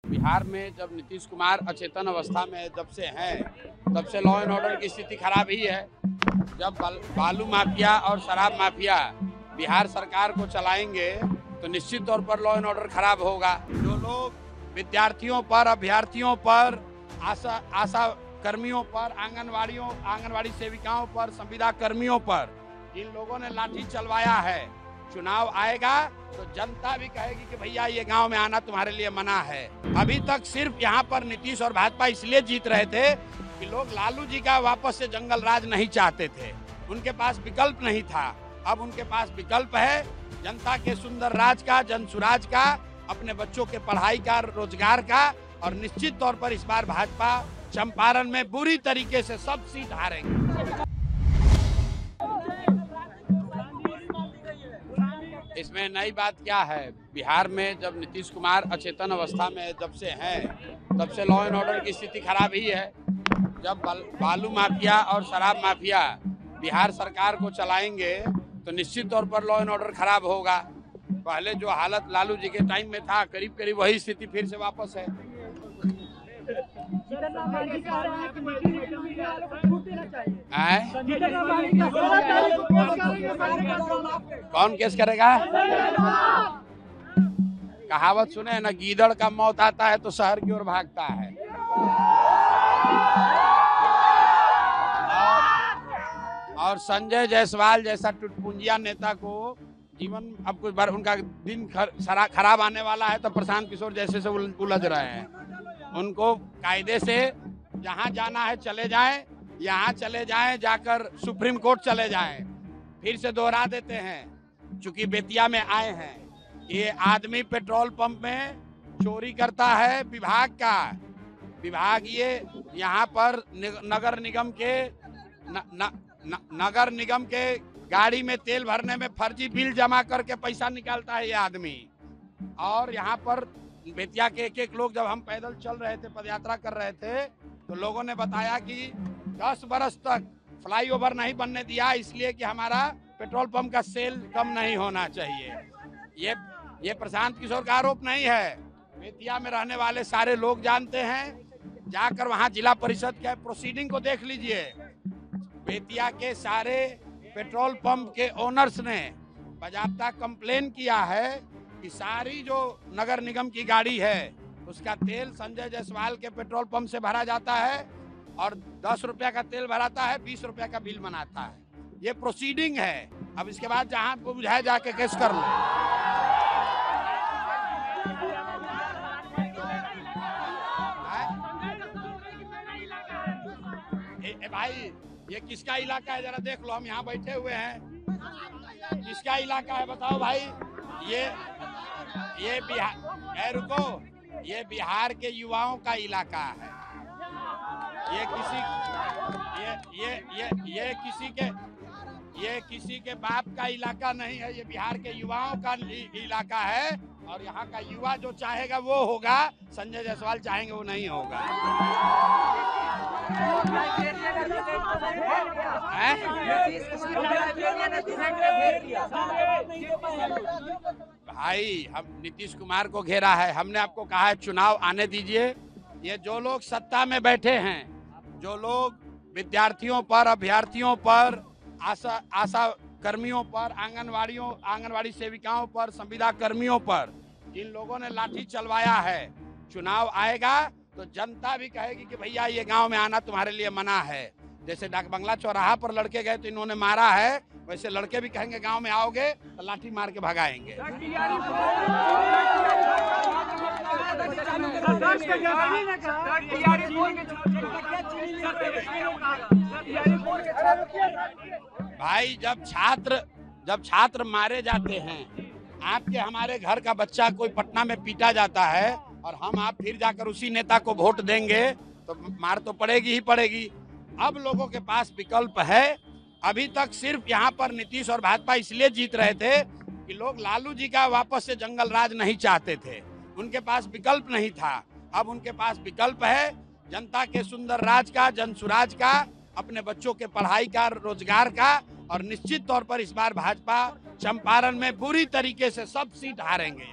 बिहार में जब नीतीश कुमार अचेतन अवस्था में जब से हैं, तब से लॉ एंड ऑर्डर की स्थिति खराब ही है। जब बालू माफिया और शराब माफिया बिहार सरकार को चलाएंगे तो निश्चित तौर पर लॉ एंड ऑर्डर खराब होगा। जो लोग विद्यार्थियों पर, अभ्यर्थियों पर, आशा कर्मियों पर, आंगनवाड़ी सेविकाओं पर, संविदा कर्मियों पर जिन लोगों ने लाठी चलवाया है, चुनाव आएगा तो जनता भी कहेगी कि भैया ये गांव में आना तुम्हारे लिए मना है। अभी तक सिर्फ यहाँ पर नीतीश और भाजपा इसलिए जीत रहे थे कि लोग लालू जी का वापस से जंगल राज नहीं चाहते थे, उनके पास विकल्प नहीं था। अब उनके पास विकल्प है जनता के सुंदर राज का, जन सुराज का, अपने बच्चों के पढ़ाई का, रोजगार का। और निश्चित तौर पर इस बार भाजपा चंपारण में बुरी तरीके से सब सीट हारेंगे। इसमें नई बात क्या है, बिहार में जब नीतीश कुमार अचेतन अवस्था में जब से हैं, तब से लॉ एंड ऑर्डर की स्थिति खराब ही है। जब बालू माफिया और शराब माफिया बिहार सरकार को चलाएंगे तो निश्चित तौर पर लॉ एंड ऑर्डर खराब होगा। पहले जो हालत लालू जी के टाइम में था, करीब करीब वही स्थिति फिर से वापस है। कौन केस करेगा? कहावत सुने ना, गीदड़ का मौत आता है तो शहर की ओर भागता है। और संजय जायसवाल जैसा टुटपुंजिया नेता को जीवन अब कुछ बार उनका दिन खराब आने वाला है, तो प्रशांत किशोर जैसे से उलझ रहे हैं। उनको कायदे से जहां जाना है चले जाएं, यहाँ चले जाएं, जाकर सुप्रीम कोर्ट चले जाएं। फिर से दोहरा देते हैं, चूंकि बेतिया में आए हैं, ये आदमी पेट्रोल पंप में चोरी करता है विभाग ये यहाँ पर नगर निगम के गाड़ी में तेल भरने में फर्जी बिल जमा करके पैसा निकालता है ये आदमी। और यहाँ पर बेतिया के एक लोग, जब हम पैदल चल रहे थे, पदयात्रा कर रहे थे, तो लोगों ने बताया कि 10 बरस तक फ्लाईओवर नहीं बनने दिया, इसलिए कि हमारा पेट्रोल पंप का सेल कम नहीं होना चाहिए। ये प्रशांत किशोर का आरोप नहीं है, बेतिया में रहने वाले सारे लोग जानते हैं। जाकर वहां जिला परिषद के प्रोसीडिंग को देख लीजिए। बेतिया के सारे पेट्रोल पंप के ओनर्स ने बाकायदा कंप्लेन किया है कि सारी जो नगर निगम की गाड़ी है उसका तेल संजय जायसवाल के पेट्रोल पंप से भरा जाता है और 10 रुपया का तेल भराता है, 20 रुपया का बिल बनाता है। ये प्रोसीडिंग है। अब इसके बाद जहां को बुझाए जाके केस कर लो। भाई ये किसका इलाका है जरा देख लो, हम यहाँ बैठे हुए हैं। किसका इलाका है बताओ भाई? ये बिहार, रुको, ये बिहार के युवाओं का इलाका है। ये किसी के बाप का इलाका नहीं है, ये बिहार के युवाओं का इलाका है। और यहाँ का युवा जो चाहेगा वो होगा, संजय जायसवाल चाहेंगे वो नहीं होगा। भाई हम नीतीश कुमार को घेरा है, हमने आपको कहा है चुनाव आने दीजिए। ये जो लोग सत्ता में बैठे हैं, जो लोग विद्यार्थियों पर, अभ्यर्थियों पर, आशा कर्मियों पर, आंगनवाड़ी सेविकाओं पर, संविदा कर्मियों पर जिन लोगों ने लाठी चलवाया है, चुनाव आएगा तो जनता भी कहेगी कि भैया ये गांव में आना तुम्हारे लिए मना है। जैसे डाक बंगला चौराहा पर लड़के गए तो इन्होंने मारा है, वैसे लड़के भी कहेंगे गांव में आओगे तो लाठी मार के भगाएंगे। भाई जब छात्र मारे जाते हैं, आपके हमारे घर का बच्चा कोई पटना में पीटा जाता है और आप फिर जाकर उसी नेता को वोट देंगे तो मार तो पड़ेगी ही पड़ेगी। अब लोगों के पास विकल्प है। अभी तक सिर्फ यहाँ पर नीतीश और भाजपा इसलिए जीत रहे थे कि लोग लालू जी का वापस से जंगल राज नहीं चाहते थे, उनके पास विकल्प नहीं था। अब उनके पास विकल्प है जनता के सुंदर राज का, जन सुराज का, अपने बच्चों के पढ़ाई का, रोजगार का। और निश्चित तौर पर इस बार भाजपा चंपारण में बुरी तरीके से सब सीट हारेंगे।